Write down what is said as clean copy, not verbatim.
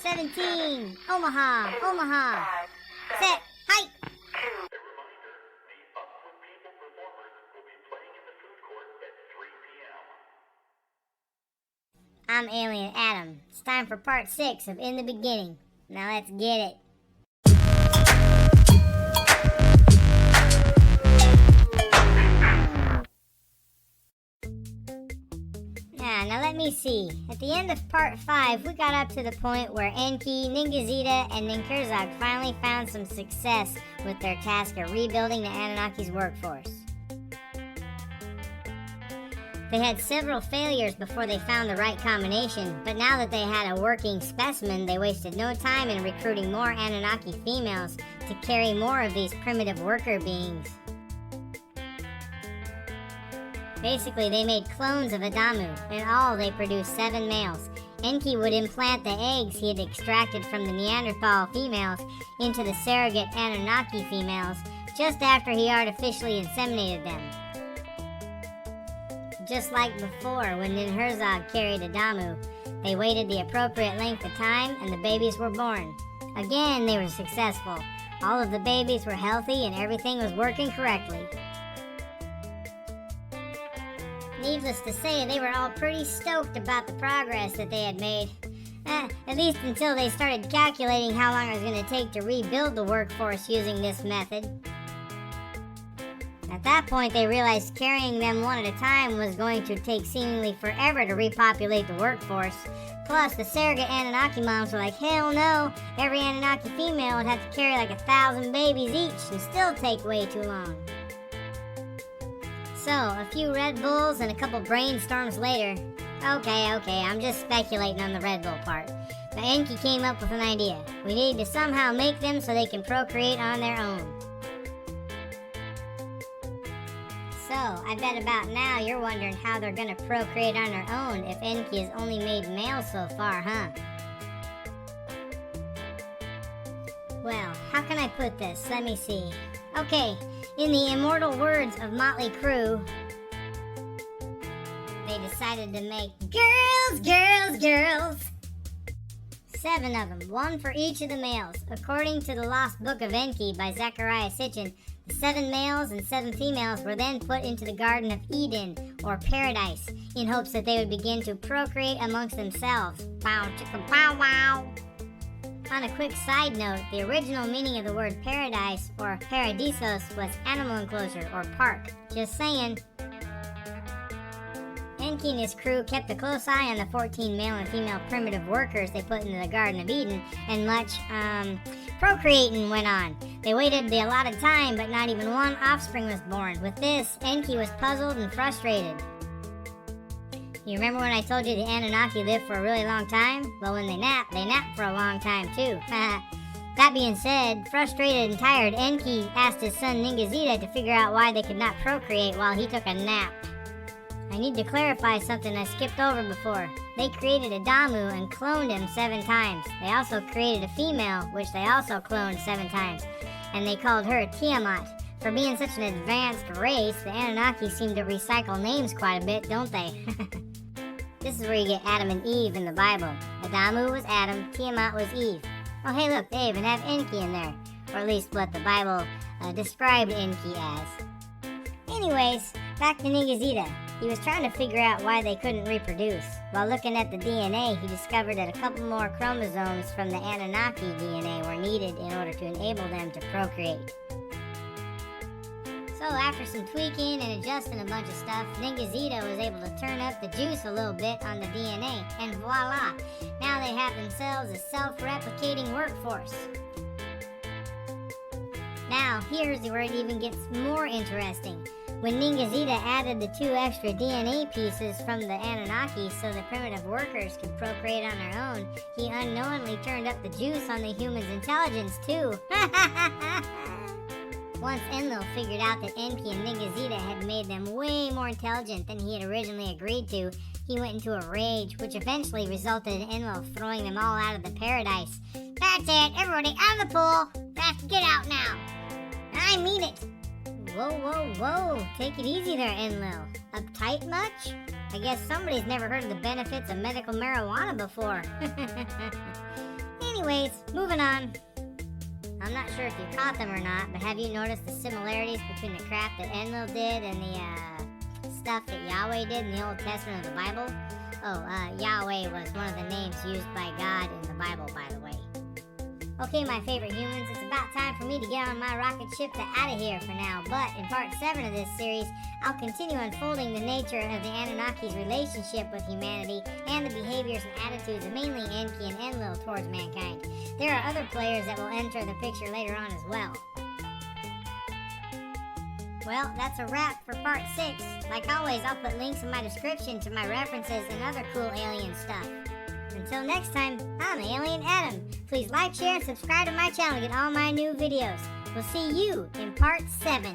Star 17! Omaha! Omaha! Set! Height! I'm Alien Adam. It's time for part 6 of In the Beginning. Now let's get it. Now let me see. At the end of part 5, we got up to the point where Enki, Ningazita, and Ninkurzag finally found some success with their task of rebuilding the Anunnaki's workforce. They had several failures before they found the right combination, but now that they had a working specimen, they wasted no time in recruiting more Anunnaki females to carry more of these primitive worker beings. Basically, they made clones of Adamu. In all, they produced 7 males. Enki would implant the eggs he had extracted from the Neanderthal females into the surrogate Anunnaki females just after he artificially inseminated them. Just like before, when Ninhurzag carried Adamu, they waited the appropriate length of time and the babies were born. Again, they were successful. All of the babies were healthy and everything was working correctly. Needless to say, they were all pretty stoked about the progress that they had made. At least until they started calculating how long it was going to take to rebuild the workforce using this method. At that point, they realized carrying them one at a time was going to take seemingly forever to repopulate the workforce. Plus, the surrogate Anunnaki moms were like, hell no, every Anunnaki female would have to carry like 1,000 babies each and still take way too long. So, a few Red Bulls and a couple brainstorms later, okay, I'm just speculating on the Red Bull part. But Enki came up with an idea. We need to somehow make them so they can procreate on their own. So, I bet about now you're wondering how they're gonna procreate on their own if Enki has only made males so far, huh? Well, how can I put this? Let me see. Okay, in the immortal words of Motley Crue, they decided to make girls. 7 of them, 1 for each of the males. According to the Lost Book of Enki by Zecharia Sitchin, the 7 males and 7 females were then put into the Garden of Eden, or Paradise, in hopes that they would begin to procreate amongst themselves. Bow chicka bow wow. On a quick side note, the original meaning of the word paradise, or paradisos, was animal enclosure, or park. Just saying. Enki and his crew kept a close eye on the 14 male and female primitive workers they put into the Garden of Eden, and much, procreating went on. They waited the allotted time, but not even one offspring was born. With this, Enki was puzzled and frustrated. You remember when I told you the Anunnaki live for a really long time? Well, when they nap for a long time too. That being said, frustrated and tired, Enki asked his son Ningazita to figure out why they could not procreate while he took a nap. I need to clarify something I skipped over before. They created Adamu and cloned him 7 times. They also created a female, which they also cloned 7 times. And they called her Tiamat. For being such an advanced race, the Anunnaki seem to recycle names quite a bit, don't they? This is where you get Adam and Eve in the Bible. Adamu was Adam, Tiamat was Eve. Oh hey look, they even have Enki in there. Or at least what the Bible described Enki as. Anyways, back to Ningazita. He was trying to figure out why they couldn't reproduce. While looking at the DNA, he discovered that a couple more chromosomes from the Anunnaki DNA were needed in order to enable them to procreate. So after some tweaking and adjusting a bunch of stuff, Ningazita was able to turn up the juice a little bit on the DNA, and voila! Now they have themselves a self-replicating workforce. Now, here's where it even gets more interesting. When Ningazita added the 2 extra DNA pieces from the Anunnaki so the primitive workers could procreate on their own, he unknowingly turned up the juice on the humans' intelligence too. Once Enlil figured out that Enki and Ningazita had made them way more intelligent than he had originally agreed to, he went into a rage, which eventually resulted in Enlil throwing them all out of the paradise. That's it, everybody out of the pool! Get out now! I mean it! Whoa, take it easy there, Enlil. Uptight much? I guess somebody's never heard of the benefits of medical marijuana before. Anyways, moving on. I'm not sure if you caught them or not, but have you noticed the similarities between the crap that Enlil did and the stuff that Yahweh did in the Old Testament of the Bible? Yahweh was one of the names used by God in the Bible, by the way. Okay, my favorite humans, it's about time for me to get on my rocket ship to out of here for now, but in part 7 of this series, I'll continue unfolding the nature of the Anunnaki's relationship with humanity and the behaviors and attitudes of mainly Enki and Enlil towards mankind. There are other players that will enter the picture later on as well. Well, that's a wrap for part 6. Like always, I'll put links in my description to my references and other cool alien stuff. Until next time, I'm Alien Adam. Please like, share, and subscribe to my channel to get all my new videos. We'll see you in part 7.